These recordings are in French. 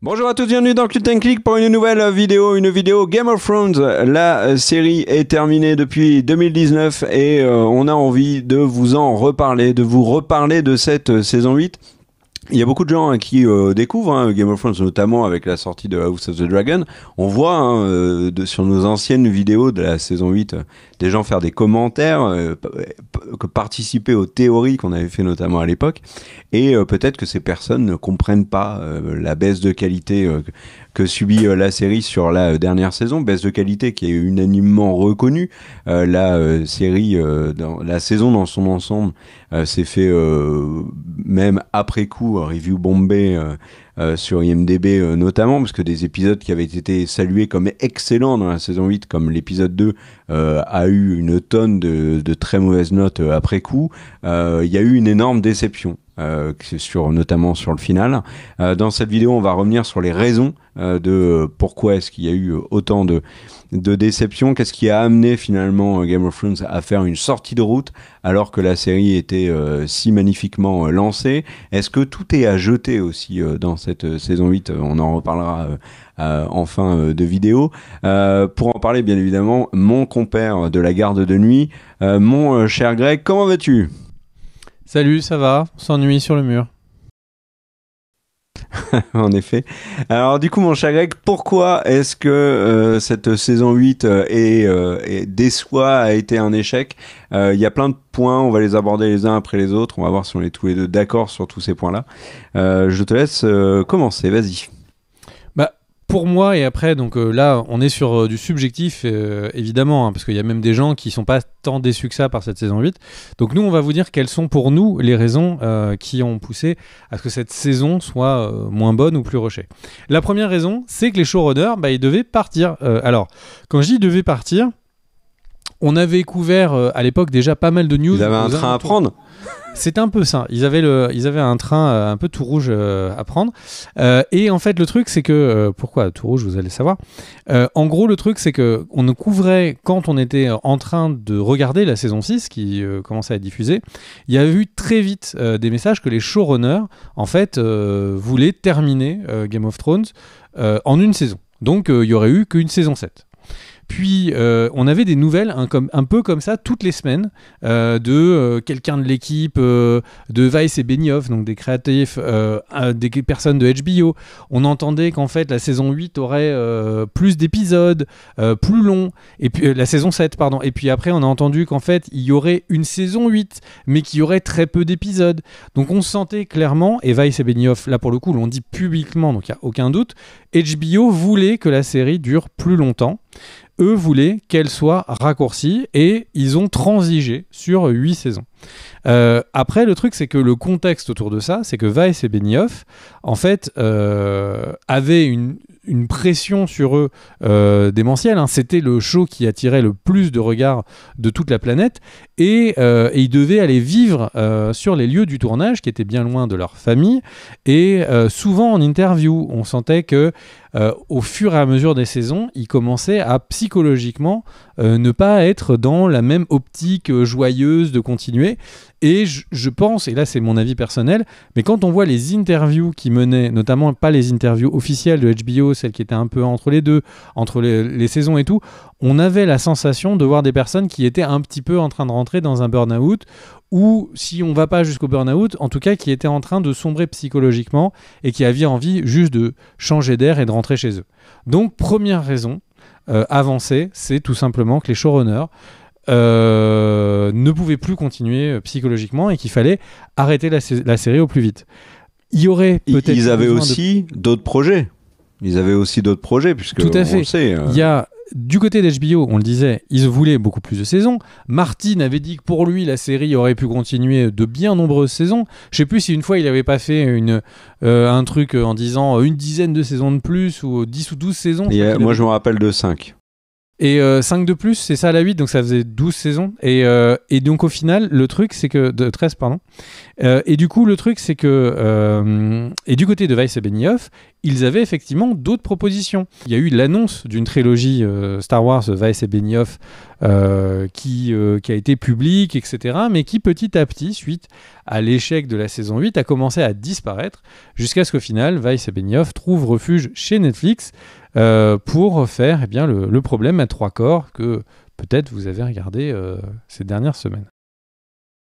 Bonjour à tous, bienvenue dans Cult & Click pour une nouvelle vidéo, Game of Thrones. La série est terminée depuis 2019 et on a envie de vous en reparler, de vous reparler de cette saison 8. Il y a beaucoup de gens qui découvrent Game of Thrones, notamment avec la sortie de House of the Dragon. On voit sur nos anciennes vidéos de la saison 8 des gens faire des commentaires, participer aux théories qu'on avait fait notamment à l'époque. Et peut-être que ces personnes ne comprennent pas la baisse de qualité que subit la série sur la dernière saison. Baisse de qualité qui est unanimement reconnue. La série, la saison dans son ensemble, s'est fait même après coup review bombé sur IMDb notamment, parce que des épisodes qui avaient été salués comme excellents dans la saison 8, comme l'épisode 2 a eu une tonne de très mauvaises notes après coup. Il y a eu une énorme déception. Notamment sur le final. Dans cette vidéo, on va revenir sur les raisons de pourquoi est-ce qu'il y a eu autant de déception. Qu'est-ce qui a amené finalement Game of Thrones à faire une sortie de route alors que la série était si magnifiquement lancée. Est-ce que tout est à jeter aussi dans cette saison 8? On en reparlera en fin de vidéo. Pour en parler, bien évidemment, mon compère de la garde de nuit, mon cher Greg, comment vas-tu? Salut, ça va? On s'ennuie sur le mur. En effet. Alors du coup, mon cher Greg, pourquoi est-ce que cette saison 8 déçoit, a été un échec? Il y a plein de points, on va les aborder les uns après les autres, on va voir si on est tous les deux d'accord sur tous ces points-là. Je te laisse commencer, vas-y. Pour moi, et après, donc là, on est sur du subjectif, évidemment, parce qu'il y a même des gens qui sont pas tant déçus que ça par cette saison 8. Donc nous, on va vous dire quelles sont pour nous les raisons qui ont poussé à ce que cette saison soit moins bonne ou plus rushée. La première raison, c'est que les showrunners, ils devaient partir. Alors, quand je dis devaient partir, on avait couvert à l'époque déjà pas mal de news. Ils avaient un train à prendre. C'est un peu ça. Ils avaient un train un peu tout rouge à prendre. Et en fait, le truc, c'est que... pourquoi tout rouge, vous allez savoir. En gros, le truc, c'est qu'on ne couvrait, quand on était en train de regarder la saison 6, qui commençait à être diffusée, il y a eu très vite des messages que les showrunners, en fait, voulaient terminer Game of Thrones en une saison. Donc, il n'y aurait eu qu'une saison 7. Puis on avait des nouvelles un peu comme ça toutes les semaines de quelqu'un de l'équipe de Weiss et Benioff, donc des créatifs, des personnes de HBO. On entendait qu'en fait la saison 8 aurait plus d'épisodes, plus long, et puis la saison 7 pardon. Et puis après on a entendu qu'en fait il y aurait une saison 8 mais qu'il y aurait très peu d'épisodes. Donc on sentait clairement, et Weiss et Benioff là pour le coup l'ont dit publiquement, donc il n'y a aucun doute, HBO voulait que la série dure plus longtemps. Eux voulaient qu'elle soit raccourcie et ils ont transigé sur 8 saisons. Après, le truc, c'est que le contexte autour de ça, c'est que Weiss et Benioff, en fait, avaient une pression sur eux démentielle. C'était le show qui attirait le plus de regards de toute la planète et ils devaient aller vivre sur les lieux du tournage qui étaient bien loin de leur famille et souvent en interview, on sentait que au fur et à mesure des saisons, ils commençaient à psychologiquement ne pas être dans la même optique joyeuse de continuer. Et je pense, et là c'est mon avis personnel, mais quand on voit les interviews qui menaient, notamment pas les interviews officielles de HBO, celles qui étaient un peu entre les deux, entre les saisons et tout, on avait la sensation de voir des personnes qui étaient un petit peu en train de rentrer dans un burn-out, ou si on va pas jusqu'au burn-out, en tout cas qui étaient en train de sombrer psychologiquement et qui avaient envie juste de changer d'air et de rentrer chez eux. Donc première raison avancée, c'est tout simplement que les showrunners ne pouvaient plus continuer psychologiquement et qu'il fallait arrêter la série au plus vite. Il y aurait peut-être... Ils avaient aussi d'autres projets. Puisque tout à fait. On le sait. Il y a du côté d'HBO, on le disait, ils voulaient beaucoup plus de saisons. Martin avait dit que pour lui, la série aurait pu continuer de bien nombreuses saisons. Je sais plus si une fois il n'avait pas fait un truc en disant une dizaine de saisons de plus ou 10 ou 12 saisons. Moi, je me rappelle de 5. Et 5 de plus, c'est ça à la 8, donc ça faisait 12 saisons. Et donc au final, le truc, c'est que... 13, pardon. Et du coup, le truc, c'est que... et du côté de Weiss et Benioff, ils avaient effectivement d'autres propositions. Il y a eu l'annonce d'une trilogie Star Wars, Weiss et Benioff, qui a été publique, etc., mais qui petit à petit, suite à l'échec de la saison 8, a commencé à disparaître, jusqu'à ce qu'au final, Weiss et Benioff trouvent refuge chez Netflix pour faire le problème à trois corps que peut-être vous avez regardé ces dernières semaines.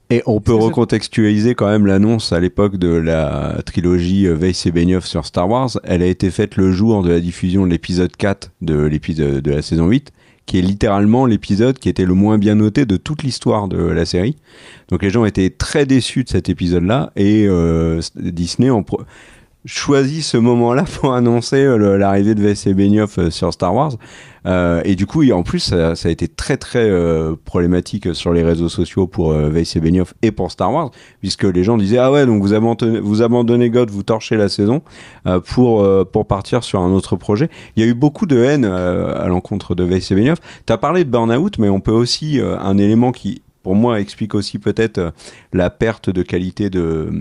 Et on peut recontextualiser quand même l'annonce à l'époque de la trilogie Weiss et Benioff sur Star Wars. Elle a été faite le jour de la diffusion de l'épisode 4 de la saison 8, qui est littéralement l'épisode qui était le moins bien noté de toute l'histoire de la série. Donc les gens étaient très déçus de cet épisode-là, et Disney choisit ce moment-là pour annoncer l'arrivée de Weiss et Benioff sur Star Wars. Et du coup, en plus, ça a été très très problématique sur les réseaux sociaux pour Weiss et Benioff et pour Star Wars, puisque les gens disaient ah ouais, donc vous abandonnez God, vous torchez la saison pour partir sur un autre projet. Il y a eu beaucoup de haine à l'encontre de Weiss et Benioff. T'as parlé de Burnout, mais on peut aussi un élément qui pour moi explique aussi peut-être la perte de qualité de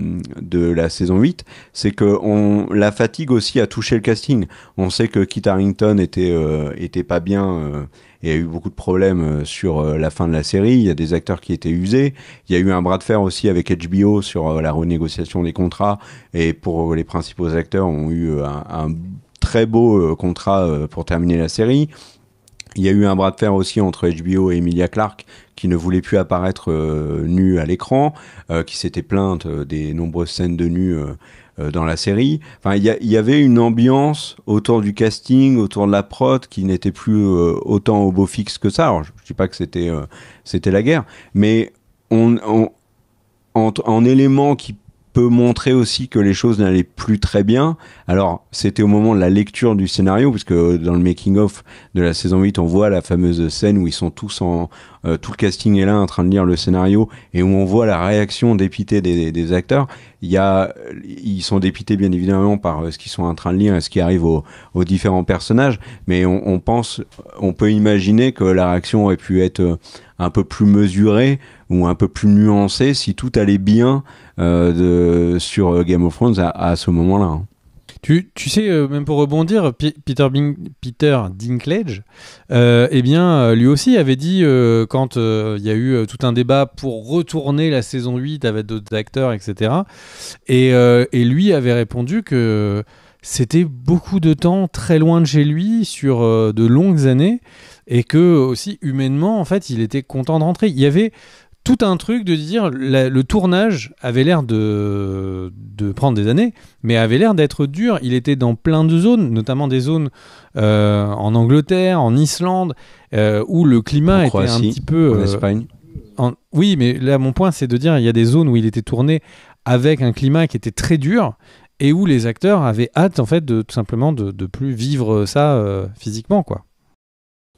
la saison 8, c'est que la fatigue aussi a touché le casting. On sait que Kit Harington était pas bien et a eu beaucoup de problèmes sur la fin de la série. Il y a des acteurs qui étaient usés. Il y a eu un bras de fer aussi avec HBO sur la renégociation des contrats, et pour les principaux acteurs ont eu un très beau contrat pour terminer la série. Il y a eu un bras de fer aussi entre HBO et Emilia Clarke, qui ne voulait plus apparaître nue à l'écran, qui s'était plainte des nombreuses scènes de nus dans la série. Enfin, il y avait une ambiance autour du casting, autour de la prod, qui n'était plus autant au beau fixe que ça. Alors, je dis pas que c'était la guerre, mais en élément qui peut montrer aussi que les choses n'allaient plus très bien. Alors, c'était au moment de la lecture du scénario, puisque dans le making-of de la saison 8, on voit la fameuse scène où ils sont tous tout le casting est là en train de lire le scénario, et où on voit la réaction dépitée des acteurs. Ils sont dépités bien évidemment par ce qu'ils sont en train de lire et ce qui arrive aux différents personnages, mais on peut imaginer que la réaction aurait pu être un peu plus mesurée ou un peu plus nuancée si tout allait bien sur Game of Thrones à ce moment-là. Hein. Tu sais, même pour rebondir, Peter Dinklage, lui aussi avait dit, quand il y a eu tout un débat pour retourner la saison 8 avec d'autres acteurs, etc., et lui avait répondu que c'était beaucoup de temps très loin de chez lui, sur de longues années, et que aussi, humainement, en fait, il était content de rentrer. Il y avait tout un truc de dire le tournage avait l'air de prendre des années, mais avait l'air d'être dur. Il était dans plein de zones, notamment des zones en Angleterre, en Islande, où le climat était un petit peu... en Espagne. Oui, mais là, mon point, c'est de dire il y a des zones où il était tourné avec un climat qui était très dur, et où les acteurs avaient hâte, en fait, tout simplement de plus vivre ça physiquement, quoi.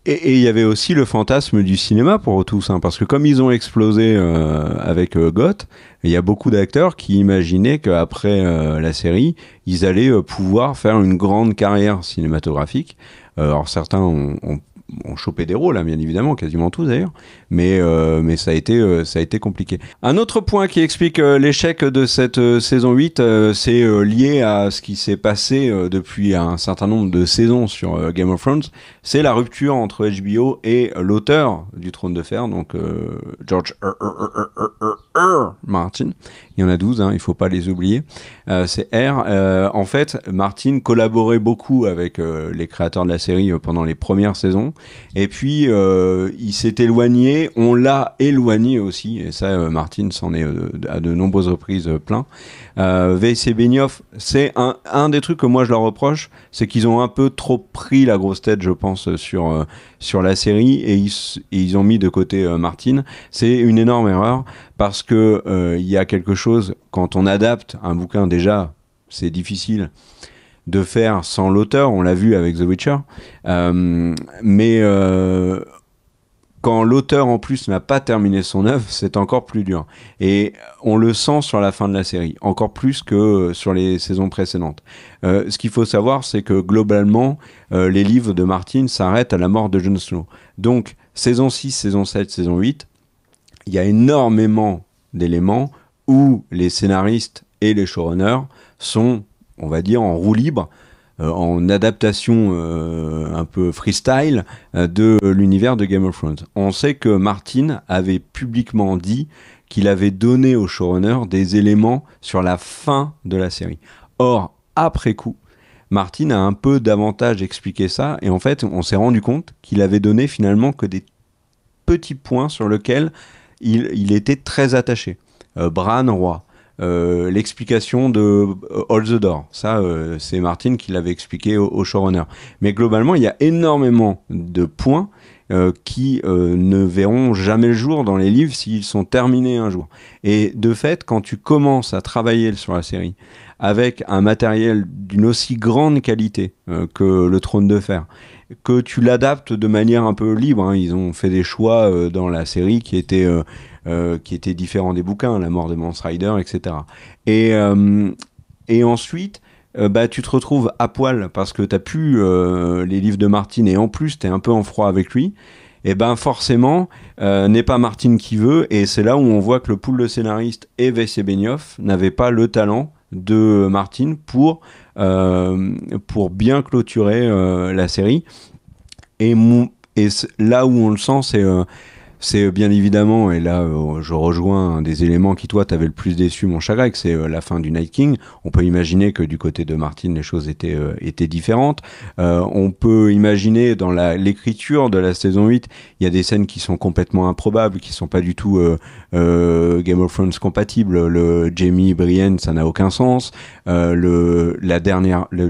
Et il y avait aussi le fantasme du cinéma pour tous, hein, parce que comme ils ont explosé avec Goth, il y a beaucoup d'acteurs qui imaginaient qu'après la série, ils allaient pouvoir faire une grande carrière cinématographique. Alors certains ont chopé des rôles, hein, bien évidemment, quasiment tous d'ailleurs, mais ça a été compliqué. Un autre point qui explique l'échec de cette saison 8, c'est lié à ce qui s'est passé depuis un certain nombre de saisons sur Game of Thrones. C'est la rupture entre HBO et l'auteur du Trône de Fer, donc George Martin. Il y en a 12, hein, il faut pas les oublier. C'est R. En fait, Martin collaborait beaucoup avec les créateurs de la série pendant les premières saisons. Et puis, il s'est éloigné, on l'a éloigné aussi, et ça, Martin s'en est à de nombreuses reprises plaint. Weiss et Benioff, c'est un des trucs que moi je leur reproche, c'est qu'ils ont un peu trop pris la grosse tête, je pense, sur la série, et ils ont mis de côté Martin. C'est une énorme erreur, parce que il y a quelque chose, quand on adapte un bouquin, déjà, c'est difficile de faire sans l'auteur, on l'a vu avec The Witcher, mais quand l'auteur en plus n'a pas terminé son œuvre, c'est encore plus dur. Et on le sent sur la fin de la série, encore plus que sur les saisons précédentes. Ce qu'il faut savoir, c'est que globalement, les livres de Martin s'arrêtent à la mort de Jon Snow. Donc, saison 6, saison 7, saison 8, il y a énormément d'éléments où les scénaristes et les showrunners sont, on va dire, en roue libre, en adaptation un peu freestyle de l'univers de Game of Thrones. On sait que Martin avait publiquement dit qu'il avait donné au showrunner des éléments sur la fin de la série. Or, après coup, Martin a un peu davantage expliqué ça, et en fait, on s'est rendu compte qu'il avait donné finalement que des petits points sur lesquels il était très attaché. Bran roi, l'explication de Hold the Door, ça c'est Martin qui l'avait expliqué au showrunner. Mais globalement, il y a énormément de points qui ne verront jamais le jour dans les livres s'ils sont terminés un jour. Et de fait, quand tu commences à travailler sur la série avec un matériel d'une aussi grande qualité que le Trône de Fer, que tu l'adaptes de manière un peu libre, hein, ils ont fait des choix dans la série qui étaient différents des bouquins, la mort de Mance Rider, etc. Et ensuite, tu te retrouves à poil parce que t'as plus les livres de Martin et en plus t'es un peu en froid avec lui. Et ben forcément, n'est pas Martin qui veut, et c'est là où on voit que le pool de scénaristes et Weiss et Benioff n'avaient pas le talent de Martin pour bien clôturer la série. Et là où on le sent, c'est bien évidemment, et là je rejoins un des éléments qui toi t'avais le plus déçu mon chat grec, c'est la fin du Night King. On peut imaginer que du côté de Martin les choses étaient différentes. On peut imaginer dans l'écriture de la saison 8, il y a des scènes qui sont complètement improbables, qui sont pas du tout Game of Thrones compatibles. Le Jaime Brienne, ça n'a aucun sens. Le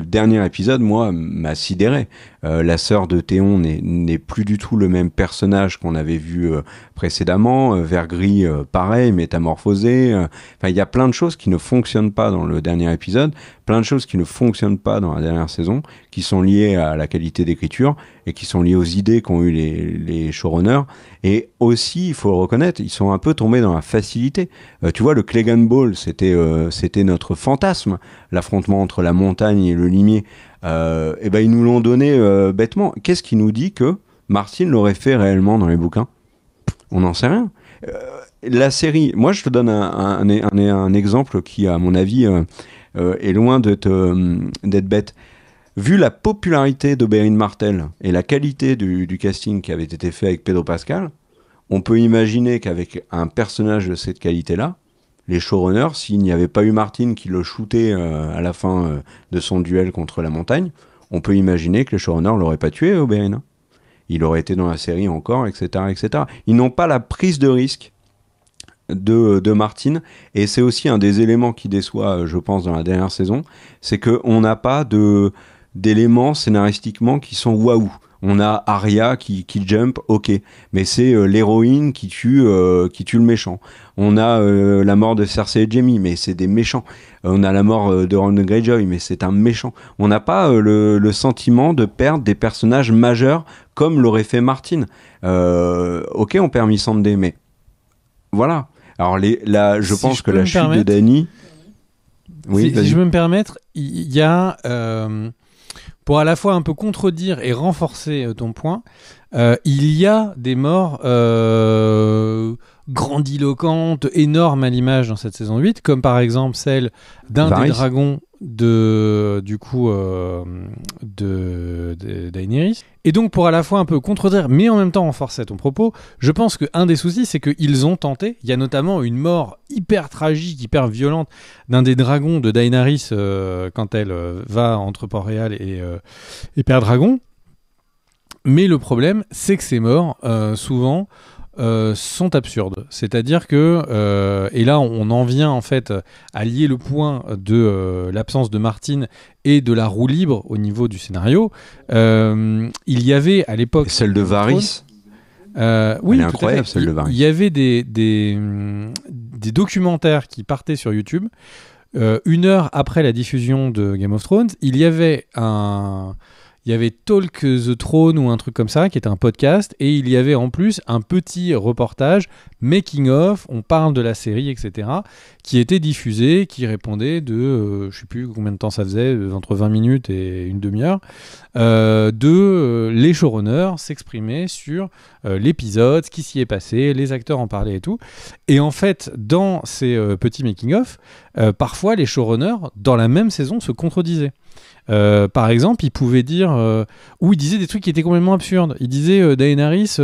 dernier épisode, moi, m'a sidéré. La sœur de Théon n'est plus du tout le même personnage qu'on avait vu précédemment. Vergris, pareil, métamorphosé. Enfin, il y a plein de choses qui ne fonctionnent pas dans le dernier épisode, plein de choses qui ne fonctionnent pas dans la dernière saison, qui sont liées à la qualité d'écriture et qui sont liées aux idées qu'ont eu les showrunners. Et aussi, il faut le reconnaître, ils sont un peu tombés dans la facilité. Tu vois, le Clegane Ball, c'était notre fantasme, l'affrontement entre la montagne et le limier. Et ben ils nous l'ont donné bêtement. Qu'est-ce qui nous dit que Martin l'aurait fait réellement dans les bouquins ? On n'en sait rien. La série, moi je te donne un exemple qui, à mon avis, est loin d'être bête. Vu la popularité d'Oberyn Martell et la qualité du casting qui avait été fait avec Pedro Pascal, on peut imaginer qu'avec un personnage de cette qualité-là, les showrunners, s'il n'y avait pas eu Martin qui le shootait à la fin de son duel contre la montagne, on peut imaginer que les showrunners l'auraient pas tué, Oberyn. Il aurait été dans la série encore, etc., etc. Ils n'ont pas la prise de risque de Martin, et c'est aussi un des éléments qui déçoit, je pense, dans la dernière saison, c'est qu'on n'a pas d'éléments scénaristiquement qui sont waouh. On a Arya qui jump, ok, mais c'est l'héroïne qui tue le méchant. On a la mort de Cersei et Jaime, mais c'est des méchants. On a la mort de Ron Greyjoy, mais c'est un méchant. On n'a pas le sentiment de perdre des personnages majeurs comme l'aurait fait Martin. Ok, on perd Missandei, mais voilà. Alors je pense que la chute de Dany... Oui, si je peux me permettre, il y a... pour à la fois un peu contredire et renforcer ton point, il y a des morts grandiloquentes, énormes à l'image dans cette saison 8, comme par exemple celle d'un des dragons de Daenerys. Et donc pour à la fois un peu contredire, mais en même temps renforcer ton propos, je pense qu'un des soucis, c'est qu'ils ont tenté, il y a notamment une mort hyper tragique, hyper violente d'un des dragons de Daenerys quand elle va entre Port-Réal et Père Dragon. Mais le problème, c'est que ces morts, souvent, sont absurdes. C'est-à-dire que, et là on en vient en fait à lier le point de l'absence de Martin et de la roue libre au niveau du scénario. Il y avait à l'époque... Celle de Varys. Oui, elle est incroyable, celle de Varys. Il y avait des documentaires qui partaient sur YouTube. 1 heure après la diffusion de Game of Thrones, il y avait Talk the Throne ou un truc comme ça, qui était un podcast, et il y avait en plus un petit reportage making of, on parle de la série, etc., qui était diffusé, qui répondait de, je sais plus combien de temps ça faisait, entre 20 minutes et une demi-heure, les showrunners s'exprimer sur l'épisode, ce qui s'y est passé, les acteurs en parlaient et tout. Et en fait, dans ces petits making of, parfois les showrunners, dans la même saison, se contredisaient. Par exemple, il pouvait dire, ou il disait des trucs qui étaient complètement absurdes. Il disait Daenerys,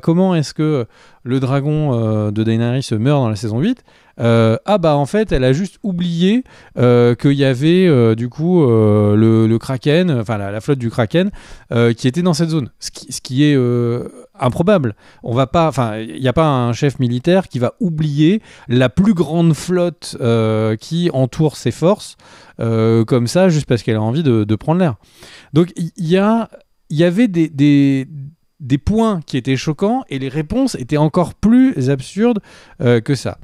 comment est-ce que le dragon de Daenerys meurt dans la saison 8 ? En fait, elle a juste oublié qu'il y avait le Kraken, enfin la flotte du Kraken, qui était dans cette zone. Ce qui est improbable. Il n'y a pas un chef militaire qui va oublier la plus grande flotte qui entoure ses forces comme ça, juste parce qu'elle a envie de prendre l'air. Donc il y avait des points qui étaient choquants et les réponses étaient encore plus absurdes que ça.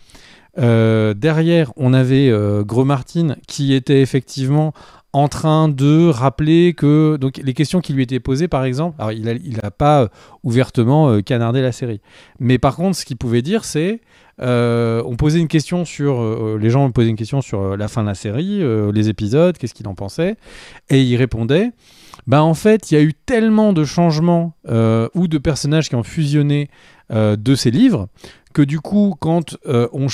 Derrière, on avait Gros Martin qui était effectivement en train de rappeler que donc les questions qui lui étaient posées, par exemple, alors il a pas ouvertement canardé la série, mais par contre, ce qu'il pouvait dire, c'est on posait une question sur les gens posaient une question sur la fin de la série, les épisodes, qu'est-ce qu'il en pensait, et il répondait. En fait, il y a eu tellement de changements ou de personnages qui ont fusionné de ces livres que du coup, quand on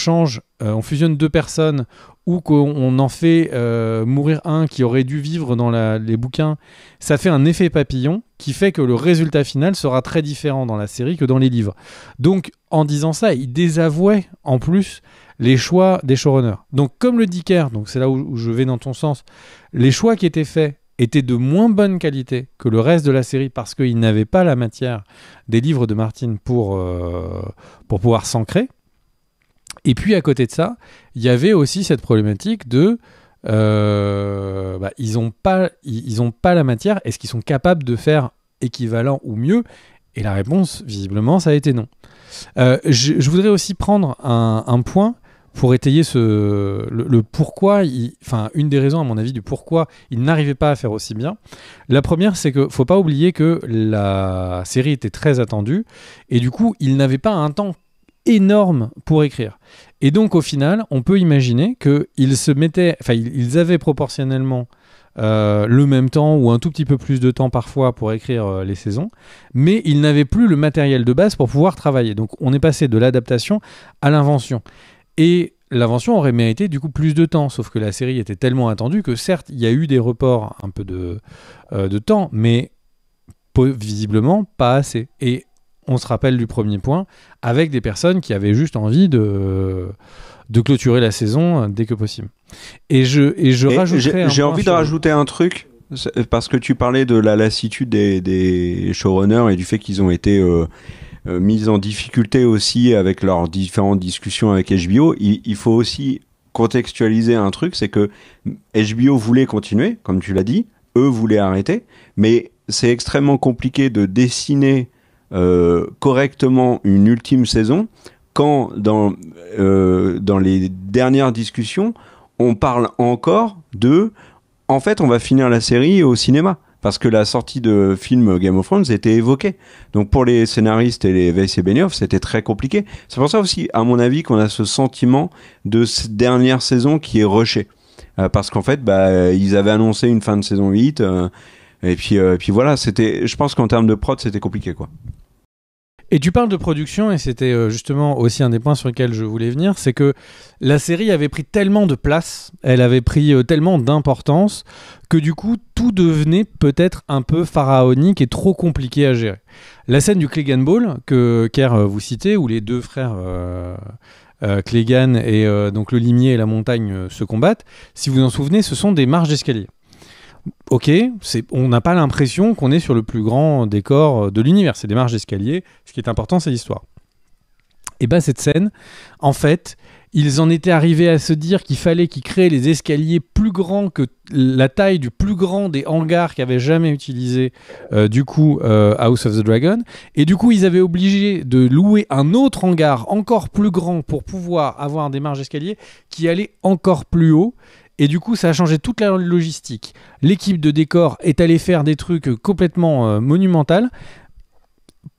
on fusionne deux personnes ou qu'on en fait mourir un qui aurait dû vivre dans les bouquins, ça fait un effet papillon qui fait que le résultat final sera très différent dans la série que dans les livres. Donc, en disant ça, il désavouait en plus les choix des showrunners. Donc, comme le dit Kerr, donc c'est là où je vais dans ton sens, les choix qui étaient faits étaient de moins bonne qualité que le reste de la série parce qu'ils n'avaient pas la matière des livres de Martin pour pouvoir s'ancrer. Et puis à côté de ça, il y avait aussi cette problématique de ils ont pas la matière. Est-ce qu'ils sont capables de faire équivalent ou mieux ? Et la réponse, visiblement, ça a été non. Je voudrais aussi prendre un point pour étayer le pourquoi, une des raisons à mon avis du pourquoi il n'arrivait pas à faire aussi bien. La première, c'est que faut pas oublier que la série était très attendue et du coup, il n'avait pas un temps énorme pour écrire. Et donc au final, on peut imaginer ils avaient proportionnellement le même temps ou un tout petit peu plus de temps parfois pour écrire les saisons, mais ils n'avaient plus le matériel de base pour pouvoir travailler. Donc on est passé de l'adaptation à l'invention. Et l'invention aurait mérité du coup plus de temps, sauf que la série était tellement attendue que certes, il y a eu des reports un peu de temps, mais visiblement pas assez. Et on se rappelle du premier point, avec des personnes qui avaient juste envie de clôturer la saison dès que possible. Et rajouterais j'ai envie de rajouter un truc, parce que tu parlais de la lassitude des showrunners et du fait qu'ils ont été mis en difficulté aussi avec leurs différentes discussions avec HBO. Il faut aussi contextualiser un truc, c'est que HBO voulait continuer, comme tu l'as dit, eux voulaient arrêter, mais c'est extrêmement compliqué de dessiner correctement une ultime saison quand dans les dernières discussions on parle encore en fait on va finir la série au cinéma parce que la sortie de film Game of Thrones était évoquée. Donc pour les scénaristes et les Weiss et Benioff, c'était très compliqué. C'est pour ça aussi, à mon avis, qu'on a ce sentiment de cette dernière saison qui est rushée. Parce qu'en fait, ils avaient annoncé une fin de saison 8, et puis voilà, je pense qu'en termes de prod, c'était compliqué, quoi. Et tu parles de production, et c'était justement aussi un des points sur lesquels je voulais venir, c'est que la série avait pris tellement de place, elle avait pris tellement d'importance, que du coup, tout devenait peut-être un peu pharaonique et trop compliqué à gérer. La scène du Clegane Ball, que Kerr vous citez, où les deux frères Clegane et donc le limier et la montagne se combattent, si vous en souvenez, ce sont des marches d'escalier. Ok, on n'a pas l'impression qu'on est sur le plus grand décor de l'univers. C'est des marches d'escalier. Ce qui est important, c'est l'histoire. Et cette scène, en fait, ils en étaient arrivés à se dire qu'il fallait qu'ils créent les escaliers plus grands que la taille du plus grand des hangars qu'avait jamais utilisé House of the Dragon. Et du coup, ils avaient obligé de louer un autre hangar encore plus grand pour pouvoir avoir des marches d'escalier qui allaient encore plus haut. Et du coup, ça a changé toute la logistique. L'équipe de décor est allée faire des trucs complètement monumentaux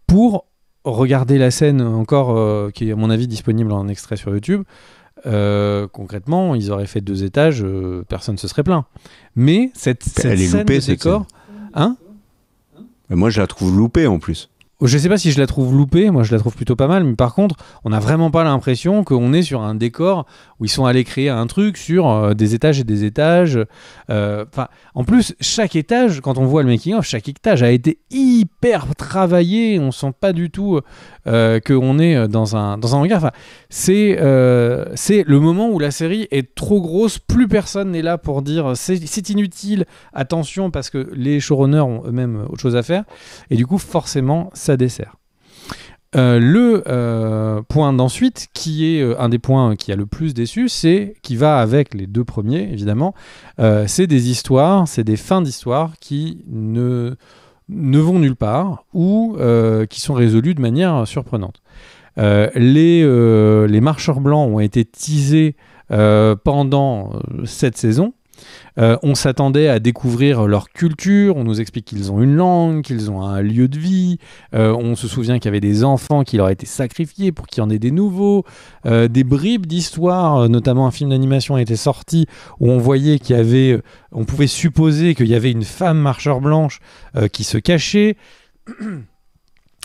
pour regarder la scène encore, qui est à mon avis disponible en extrait sur YouTube. Concrètement, ils auraient fait 2 étages, personne ne se serait plaint. Mais cette scène loupée, de décor... Hein ? Moi, je la trouve loupée en plus. je sais pas si je la trouve loupée, moi je la trouve plutôt pas mal, mais par contre, on n'a vraiment pas l'impression qu'on est sur un décor où ils sont allés créer un truc sur des étages et des étages. En plus, chaque étage, quand on voit le making-of, chaque étage a été hyper travaillé, on sent pas du tout qu'on est dans un hangar. Enfin, c'est le moment où la série est trop grosse, plus personne n'est là pour dire c'est inutile, attention, parce que les showrunners ont eux-mêmes autre chose à faire, et du coup, forcément, ça dessert. Le point d'ensuite, qui est un des points qui a le plus déçu, c'est qui va avec les deux premiers, évidemment, c'est des histoires, c'est des fins d'histoires qui ne vont nulle part ou qui sont résolues de manière surprenante. Les marcheurs blancs ont été teasés pendant cette saison. On s'attendait à découvrir leur culture, on nous explique qu'ils ont une langue, qu'ils ont un lieu de vie, on se souvient qu'il y avait des enfants qui leur étaient sacrifiés pour qu'il y en ait des nouveaux, des bribes d'histoire, notamment un film d'animation a été sorti où on voyait qu'il y avait, on pouvait supposer qu'il y avait une femme marcheur blanche qui se cachait.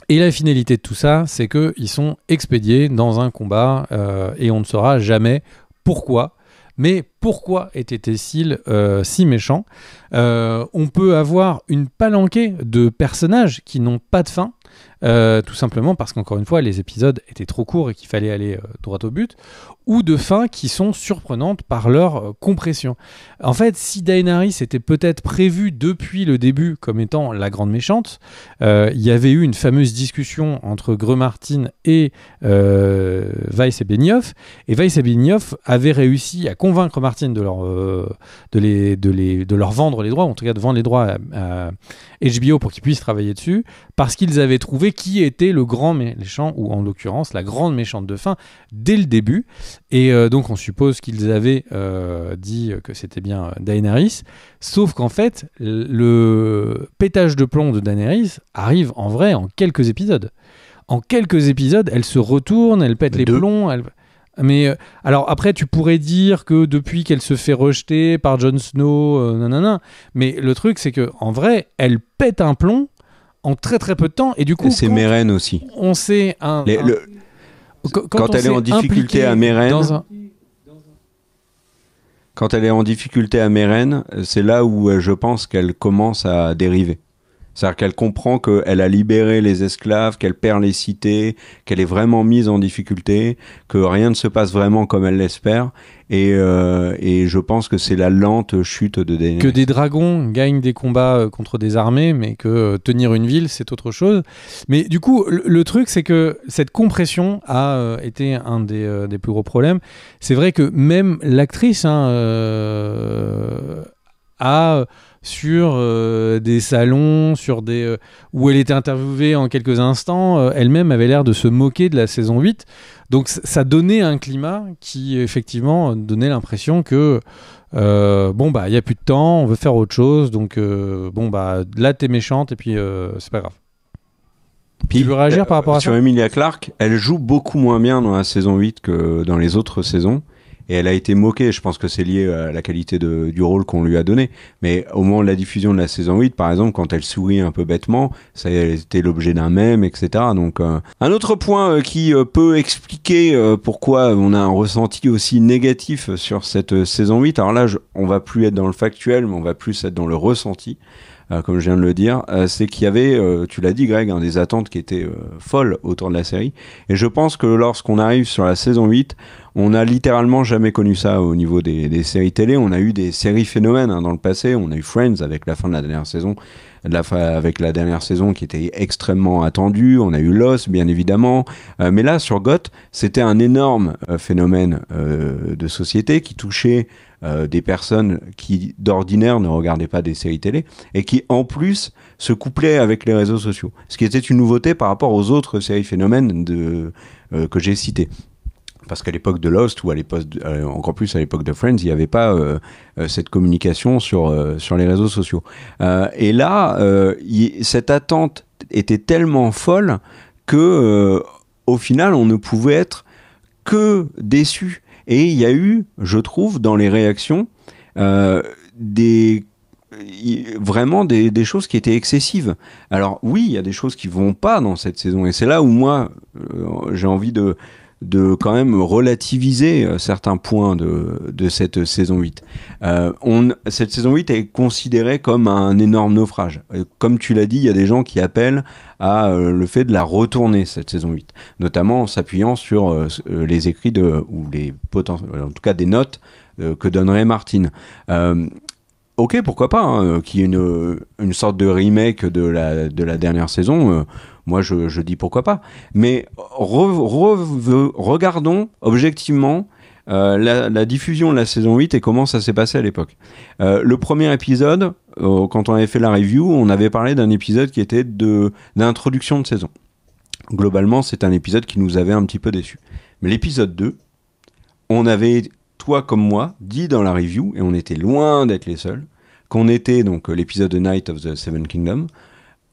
Et la finalité de tout ça, c'est qu'ils sont expédiés dans un combat et on ne saura jamais pourquoi. Mais pourquoi étaient-ils si méchants ? On peut avoir une palanquée de personnages qui n'ont pas de fin, tout simplement parce qu'encore une fois, les épisodes étaient trop courts et qu'il fallait aller droit au but, ou de fins qui sont surprenantes par leur compression. En fait, si Daenerys était peut-être prévue depuis le début comme étant la grande méchante, il y avait eu une fameuse discussion entre Grey Martin et Weiss et Benioff, et Weiss et Benioff avaient réussi à convaincre Martin de leur vendre les droits, en tout cas de vendre les droits à HBO pour qu'ils puissent travailler dessus, parce qu'ils avaient trouvé qui était le grand méchant, ou en l'occurrence la grande méchante de fin, dès le début. Et donc on suppose qu'ils avaient dit que c'était bien Daenerys, sauf qu'en fait le pétage de plomb de Daenerys arrive en vrai en quelques épisodes. En quelques épisodes, elle se retourne, elle pète les plombs, mais alors après tu pourrais dire que depuis qu'elle se fait rejeter par Jon Snow, nanana, mais le truc c'est que en vrai elle pète un plomb en très très peu de temps, et du coup c'est Meren aussi. On sait quand elle est en difficulté à Meren, quand elle est en difficulté à Meren, c'est là où je pense qu'elle commence à dériver. C'est-à-dire qu'elle comprend qu'elle a libéré les esclaves, qu'elle perd les cités, qu'elle est vraiment mise en difficulté, que rien ne se passe vraiment comme elle l'espère. Et je pense que c'est la lente chute de Daenerys. Que des dragons gagnent des combats contre des armées, mais que tenir une ville, c'est autre chose. Mais du coup, le truc, c'est que cette compression a été un des plus gros problèmes. C'est vrai que même l'actrice a... sur des salons, sur où elle était interviewée en quelques instants, elle-même avait l'air de se moquer de la saison 8. Donc ça donnait un climat qui effectivement donnait l'impression que il y a plus de temps, on veut faire autre chose, donc là t'es méchante et puis c'est pas grave. Puis, tu veux réagir par rapport à sur ça ? Emilia Clarke, elle joue beaucoup moins bien dans la saison 8 que dans les autres saisons. Et elle a été moquée, je pense que c'est lié à la qualité du rôle qu'on lui a donné. Mais au moment de la diffusion de la saison 8, par exemple, quand elle sourit un peu bêtement, ça a été l'objet d'un mème, etc. Donc, un autre point qui peut expliquer pourquoi on a un ressenti aussi négatif sur cette saison 8. Alors là, on va plus être dans le factuel, mais on va plus être dans le ressenti. Comme je viens de le dire, c'est qu'il y avait, tu l'as dit Greg, des attentes qui étaient folles autour de la série. Et je pense que lorsqu'on arrive sur la saison 8, on a littéralement jamais connu ça au niveau des séries télé. On a eu des séries phénomènes dans le passé. On a eu Friends avec la fin de la dernière saison, avec la dernière saison qui était extrêmement attendue. On a eu Lost, bien évidemment. Mais là, sur GOT, c'était un énorme phénomène de société qui touchait des personnes qui d'ordinaire ne regardaient pas des séries télé et qui en plus se couplaient avec les réseaux sociaux, ce qui était une nouveauté par rapport aux autres séries phénomènes que j'ai citées, parce qu'à l'époque de Lost ou encore plus à l'époque de Friends, il n'y avait pas cette communication sur les réseaux sociaux, et là cette attente était tellement folle que au final on ne pouvait être que déçu. Et il y a eu, je trouve, dans les réactions, des vraiment des choses qui étaient excessives. Alors oui, il y a des choses qui vont pas dans cette saison, et c'est là où moi j'ai envie de quand même relativiser certains points de cette saison 8. Cette saison 8 est considérée comme un énorme naufrage. Comme tu l'as dit, il y a des gens qui appellent à le fait de la retourner, cette saison 8, notamment en s'appuyant sur les écrits ou en tout cas des notes que donnerait Martin. Ok, pourquoi pas, hein, qu'il y ait une sorte de remake de la dernière saison. Moi, je dis pourquoi pas. Mais regardons objectivement la diffusion de la saison 8 et comment ça s'est passé à l'époque. Le premier épisode, quand on avait fait la review, on avait parlé d'un épisode qui était d'introduction de saison. Globalement, c'est un épisode qui nous avait un petit peu déçus. Mais l'épisode 2, on avait, toi comme moi, dit dans la review, et on était loin d'être les seuls, qu'on était, donc l'épisode de Night of the Seven Kingdoms,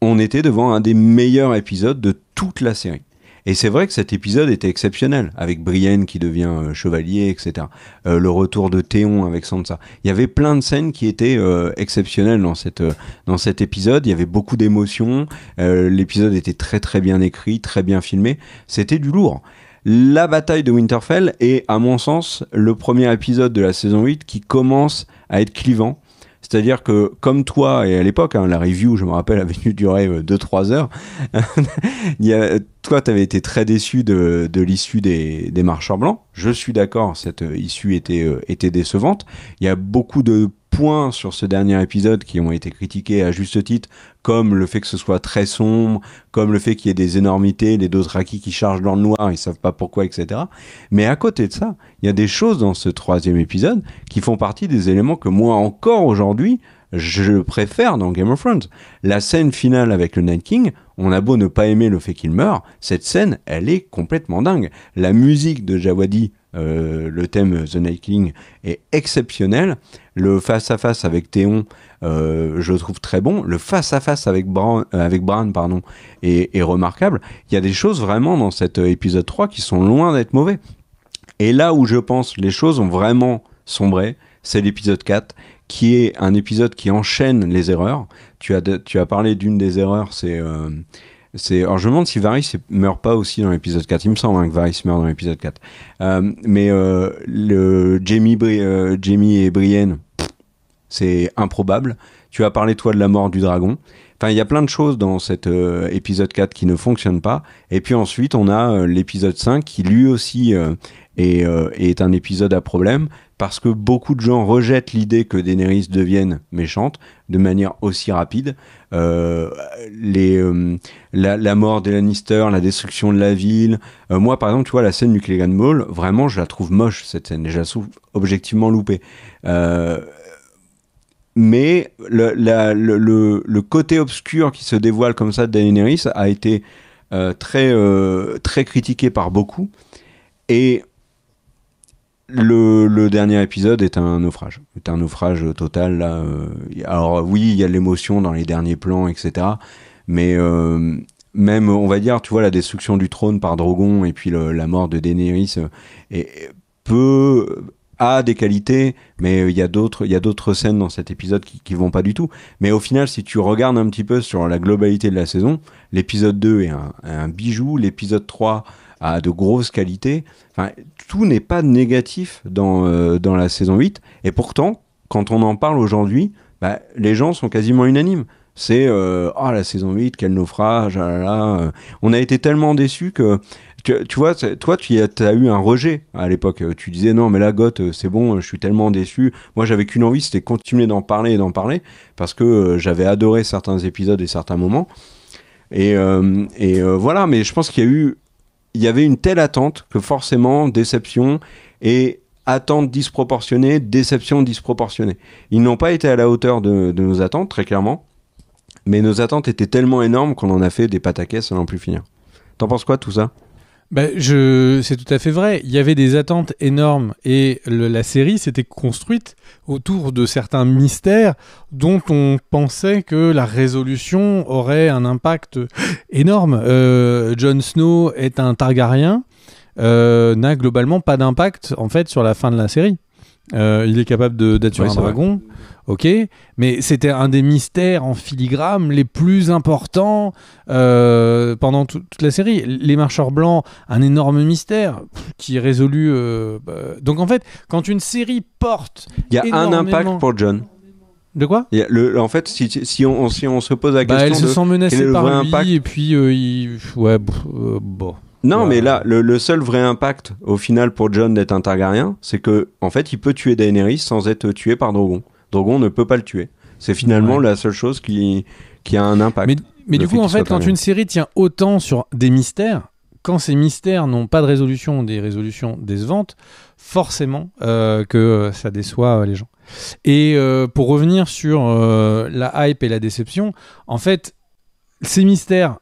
on était devant un des meilleurs épisodes de toute la série. Et c'est vrai que cet épisode était exceptionnel, avec Brienne qui devient chevalier, etc. Le retour de Théon avec Sansa. Il y avait plein de scènes qui étaient exceptionnelles dans cet épisode. Il y avait beaucoup d'émotions. L'épisode était très très bien écrit, très bien filmé. C'était du lourd. La bataille de Winterfell est, à mon sens, le premier épisode de la saison 8 qui commence à être clivant. C'est-à-dire que, comme toi, et à l'époque, hein, la review, je me rappelle, avait dû durer 2-3 heures, toi, tu avais été très déçu de l'issue des marcheurs blancs. Je suis d'accord, cette issue était décevante. Il y a beaucoup de points sur ce dernier épisode qui ont été critiqués à juste titre, comme le fait que ce soit très sombre, comme le fait qu'il y ait des énormités, les Dothraki qui chargent dans le noir, ils savent pas pourquoi, etc. Mais à côté de ça, il y a des choses dans ce troisième épisode qui font partie des éléments que moi, encore aujourd'hui, je préfère dans Game of Thrones. La scène finale avec le Night King, on a beau ne pas aimer le fait qu'il meure, cette scène, elle est complètement dingue. La musique de Djawadi, le thème The Night King, est exceptionnel. Le face-à-face avec Théon, je le trouve très bon. Le face-à-face avec Bran est remarquable. Il y a des choses vraiment dans cet épisode 3 qui sont loin d'être mauvais. Et là où je pense les choses ont vraiment sombré, c'est l'épisode 4, qui est un épisode qui enchaîne les erreurs. Tu as parlé d'une des erreurs, alors je me demande si Varys meurt pas aussi dans l'épisode 4. Il me semble, hein, que Varys meurt dans l'épisode 4. Mais le Jaime et Brienne, c'est improbable. Tu as parlé, toi, de la mort du dragon. Enfin, il y a plein de choses dans cet épisode 4 qui ne fonctionnent pas. Et puis ensuite, on a l'épisode 5 qui, lui aussi, est un épisode à problème, parce que beaucoup de gens rejettent l'idée que Daenerys devienne méchante de manière aussi rapide. La mort des Lannister, la destruction de la ville. Moi, par exemple, tu vois, la scène du Clegane Mall, vraiment, je la trouve moche, cette scène. Je la trouve objectivement loupée. Mais le côté obscur qui se dévoile comme ça de Daenerys a été très critiqué par beaucoup. Et le dernier épisode est un naufrage. C'est un naufrage total. Là. Alors oui, il y a l'émotion dans les derniers plans, etc. Mais même, on va dire, tu vois, la destruction du trône par Drogon et puis la mort de Daenerys a des qualités, mais il y a d'autres scènes dans cet épisode qui vont pas du tout. Mais au final, si tu regardes un petit peu sur la globalité de la saison, l'épisode 2 est un bijou, l'épisode 3 a de grosses qualités. Enfin, tout n'est pas négatif dans la saison 8. Et pourtant, quand on en parle aujourd'hui, les gens sont quasiment unanimes. C'est la saison 8, quel naufrage, on a été tellement déçus que tu vois, toi tu as eu un rejet à l'époque. Tu disais non mais là Goth, c'est bon, je suis tellement déçu. Moi j'avais qu'une envie, c'était continuer d'en parler parce que j'avais adoré certains épisodes et certains moments. Et voilà, mais je pense qu'il y avait une telle attente que forcément déception et attente disproportionnée, déception disproportionnée. Ils n'ont pas été à la hauteur de nos attentes, très clairement. Mais nos attentes étaient tellement énormes qu'on en a fait des pataquès à n'en plus finir. T'en penses quoi de tout ça ? C'est tout à fait vrai. Il y avait des attentes énormes et la série s'était construite autour de certains mystères dont on pensait que la résolution aurait un impact énorme. Jon Snow est un Targaryen, n'a globalement pas d'impact en fait sur la fin de la série. Il est capable d'être sur un dragon. Ok, mais c'était un des mystères en filigrane les plus importants pendant toute la série. Les marcheurs blancs, un énorme mystère qui est résolu. Donc en fait, quand une série porte, il y a un impact pour Jon. De quoi ? En fait, si on se pose la question, elle se sent menacée par lui, impact. Et puis bon. Non, mais là, le seul vrai impact au final pour Jon d'être un Targaryen, c'est que en fait, il peut tuer Daenerys sans être tué par Drogon. Drogon ne peut pas le tuer. C'est finalement la seule chose qui a un impact. Mais du coup, en fait, quand une série tient autant sur des mystères, quand ces mystères n'ont pas de résolution, des résolutions décevantes, forcément que ça déçoit les gens. Et pour revenir sur la hype et la déception, en fait, ces mystères,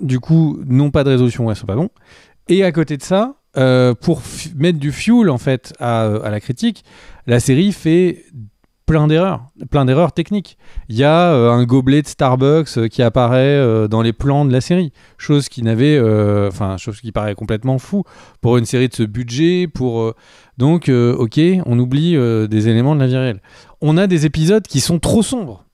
du coup, n'ont pas de résolution, elles sont pas bons. Et à côté de ça, pour mettre du fuel en fait à la critique, la série fait plein d'erreurs techniques. Il y a un gobelet de Starbucks qui apparaît dans les plans de la série, chose qui paraît complètement fou pour une série de ce budget. Donc, ok, on oublie des éléments de la vie réelle. On a des épisodes qui sont trop sombres.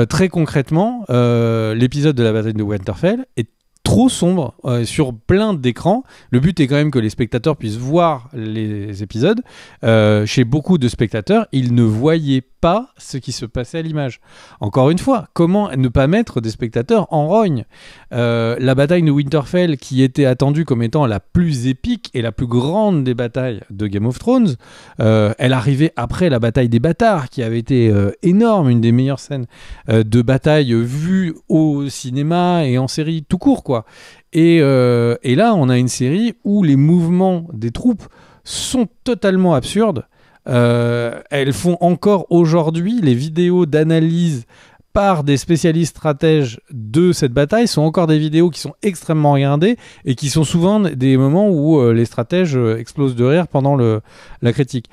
Très concrètement, l'épisode de la bataille de Winterfell est trop sombre sur plein d'écrans. Le but est quand même que les spectateurs puissent voir les épisodes. Chez beaucoup de spectateurs, ils ne voyaient pas ce qui se passait à l'image. Encore une fois, comment ne pas mettre des spectateurs en rogne ? La bataille de Winterfell, qui était attendue comme étant la plus épique et la plus grande des batailles de Game of Thrones, elle arrivait après la bataille des bâtards, qui avait été énorme, une des meilleures scènes de bataille vues au cinéma et en série tout court, quoi. Et là, on a une série où les mouvements des troupes sont totalement absurdes. Elles font encore aujourd'hui, les vidéos d'analyse par des spécialistes stratèges de cette bataille sont encore des vidéos qui sont extrêmement regardées et qui sont souvent des moments où les stratèges explosent de rire pendant la critique.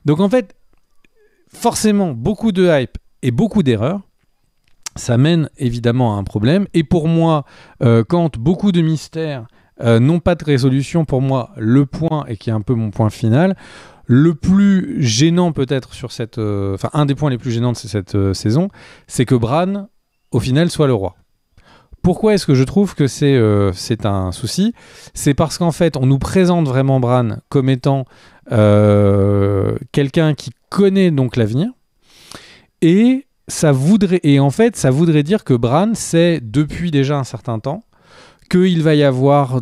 Donc en fait, forcément, beaucoup de hype et beaucoup d'erreurs. Ça mène évidemment à un problème. Et pour moi, quand beaucoup de mystères n'ont pas de résolution, pour moi, le point, et qui est un peu mon point final, le plus gênant peut-être sur cette... un des points les plus gênants de cette saison, c'est que Bran, au final, soit le roi. Pourquoi est-ce que je trouve que c'est un souci ? C'est parce qu'en fait, on nous présente vraiment Bran comme étant quelqu'un qui connaît donc l'avenir, et en fait, ça voudrait dire que Bran sait depuis déjà un certain temps qu'il va y avoir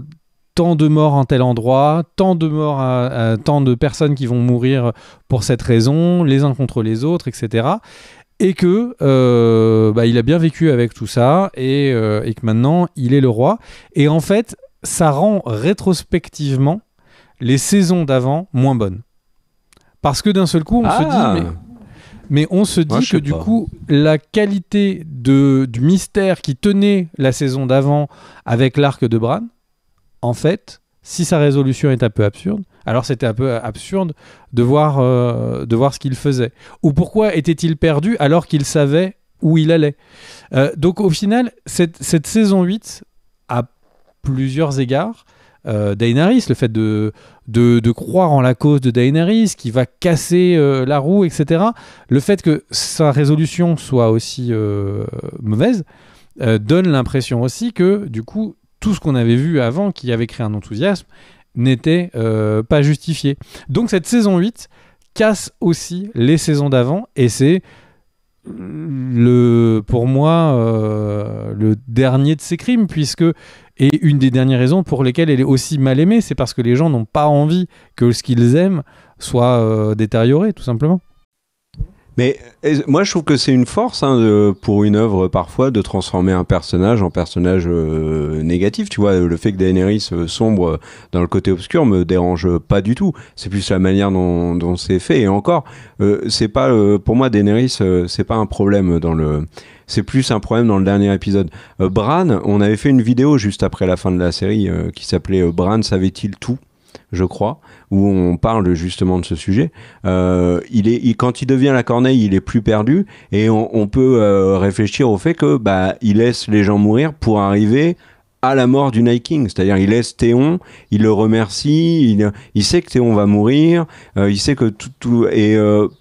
tant de morts en tel endroit, tant de morts tant de personnes qui vont mourir pour cette raison, les uns contre les autres, etc. Et que il a bien vécu avec tout ça et que maintenant il est le roi. Et en fait, ça rend rétrospectivement les saisons d'avant moins bonnes. Parce que d'un seul coup, on se dit... Mais on se dit que du coup, la qualité du mystère qui tenait la saison d'avant avec l'arc de Bran, en fait, si sa résolution est un peu absurde, alors c'était un peu absurde de voir ce qu'il faisait. Ou pourquoi était-il perdu alors qu'il savait où il allait ? Donc au final, cette saison 8, à plusieurs égards, Daenerys, le fait de croire en la cause de Daenerys qui va casser la roue, etc. Le fait que sa résolution soit aussi mauvaise donne l'impression aussi que du coup tout ce qu'on avait vu avant qui avait créé un enthousiasme n'était pas justifié. Donc cette saison 8 casse aussi les saisons d'avant et c'est pour moi le dernier de ces crimes et une des dernières raisons pour lesquelles elle est aussi mal aimée, c'est parce que les gens n'ont pas envie que ce qu'ils aiment soit détérioré, tout simplement. Mais moi, je trouve que c'est une force pour une œuvre parfois de transformer un personnage en personnage négatif. Tu vois, le fait que Daenerys sombre dans le côté obscur me dérange pas du tout. C'est plus la manière dont c'est fait. Et encore, c'est pas pour moi Daenerys, c'est pas un problème c'est plus un problème dans le dernier épisode. Bran, on avait fait une vidéo juste après la fin de la série qui s'appelait Bran savait-il tout, je crois, où on parle justement de ce sujet. Quand il devient la corneille, il est plus perdu et on peut réfléchir au fait que il laisse les gens mourir pour arriver à la mort du Night King. C'est-à-dire, il laisse Théon, il le remercie, il sait que Théon va mourir, il sait que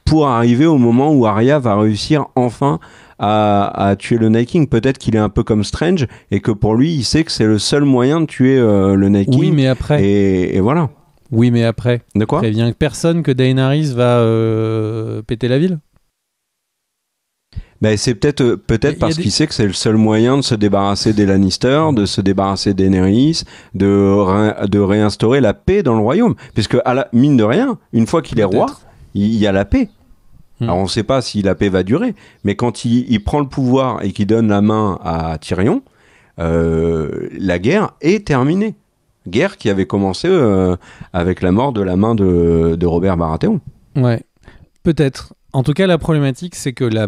pour arriver au moment où Arya va réussir enfin à tuer le Night King. Peut-être qu'il est un peu comme Strange et que pour lui, il sait que c'est le seul moyen de tuer le Night King. Oui, mais après. Et voilà. Oui, mais après. De quoi ? Prévient personne que Daenerys va péter la ville. Ben, c'est peut-être parce qu'il sait que c'est le seul moyen de se débarrasser des Lannister, de se débarrasser des Daenerys, de réinstaurer la paix dans le royaume. Puisque, mine de rien, une fois qu'il est roi, il y a la paix. Alors on ne sait pas si la paix va durer, mais quand il prend le pouvoir et qu'il donne la main à Tyrion, la guerre est terminée. Guerre qui avait commencé avec la mort de la main de Robert Baratheon. Ouais, peut-être. En tout cas, la problématique, c'est que la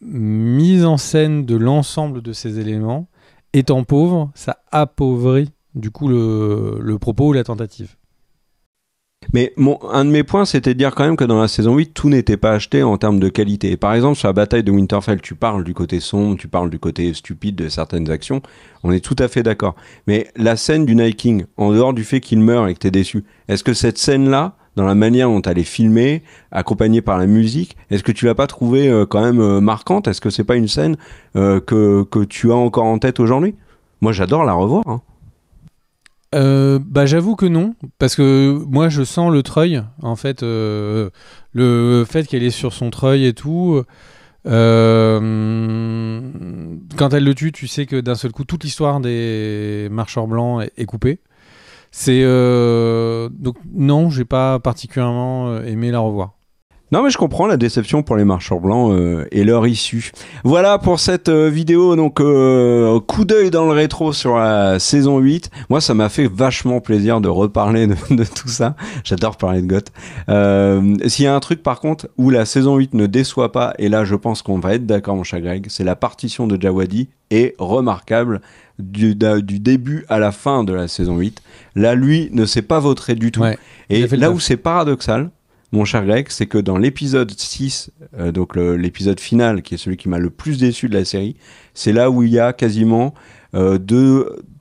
mise en scène de l'ensemble de ces éléments, étant pauvre, ça appauvrit du coup le propos ou la tentative. Mais un de mes points, c'était de dire quand même que dans la saison 8, tout n'était pas acheté en termes de qualité. Et par exemple, sur la bataille de Winterfell, tu parles du côté sombre, tu parles du côté stupide de certaines actions. On est tout à fait d'accord. Mais la scène du Night King, en dehors du fait qu'il meurt et que t'es déçu, est-ce que cette scène-là, dans la manière dont elle est filmée, accompagnée par la musique, est-ce que tu l'as pas trouvée quand même marquante ? Est-ce que c'est pas une scène que tu as encore en tête aujourd'hui ? Moi, j'adore la revoir, hein. J'avoue que non, parce que moi je sens le treuil, en fait, le fait qu'elle est sur son treuil et tout. Quand elle le tue, tu sais que d'un seul coup toute l'histoire des marcheurs blancs est coupée. Donc non, j'ai pas particulièrement aimé la revoir. Non, mais je comprends la déception pour les marcheurs blancs et leur issue. Voilà pour cette vidéo, donc coup d'œil dans le rétro sur la saison 8. Moi, ça m'a fait vachement plaisir de reparler de tout ça. J'adore parler de Goth. S'il y a un truc, par contre, où la saison 8 ne déçoit pas, et là, je pense qu'on va être d'accord, mon cher Greg, c'est la partition de Djawadi est remarquable du début à la fin de la saison 8. Là, lui, ne s'est pas vautré du tout. Ouais, et là où c'est paradoxal, mon cher Greg, c'est que dans l'épisode 6, donc l'épisode final, qui est celui qui m'a le plus déçu de la série, c'est là où il y a quasiment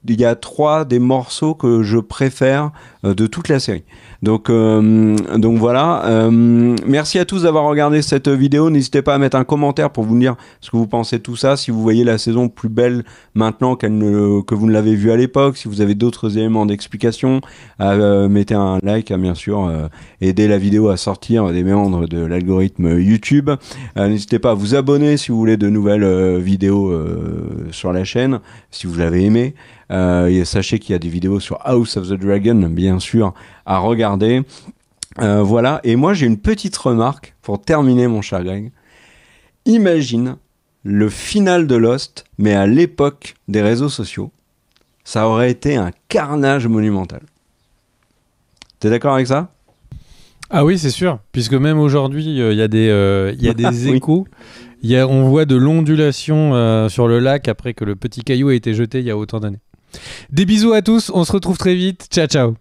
il y a 3 des morceaux que je préfère de toute la série. Donc voilà. Merci à tous d'avoir regardé cette vidéo. N'hésitez pas à mettre un commentaire pour vous dire ce que vous pensez de tout ça. Si vous voyez la saison plus belle maintenant que vous ne l'avez vue à l'époque, si vous avez d'autres éléments d'explication, mettez un like, bien sûr, aider la vidéo à sortir des méandres de l'algorithme YouTube. N'hésitez pas à vous abonner si vous voulez de nouvelles vidéos sur la chaîne, si vous l'avez aimé. Et sachez qu'il y a des vidéos sur House of the Dragon, bien sûr, à regarder. Voilà. Et moi, j'ai une petite remarque pour terminer, mon cher Greg. Imagine le final de Lost, mais à l'époque des réseaux sociaux. Ça aurait été un carnage monumental. T'es d'accord avec ça ? Ah oui, c'est sûr. Puisque même aujourd'hui, il y a des échos. Oui. On voit de l'ondulation sur le lac après que le petit caillou a été jeté il y a autant d'années. Des bisous à tous, on se retrouve très vite. Ciao, ciao.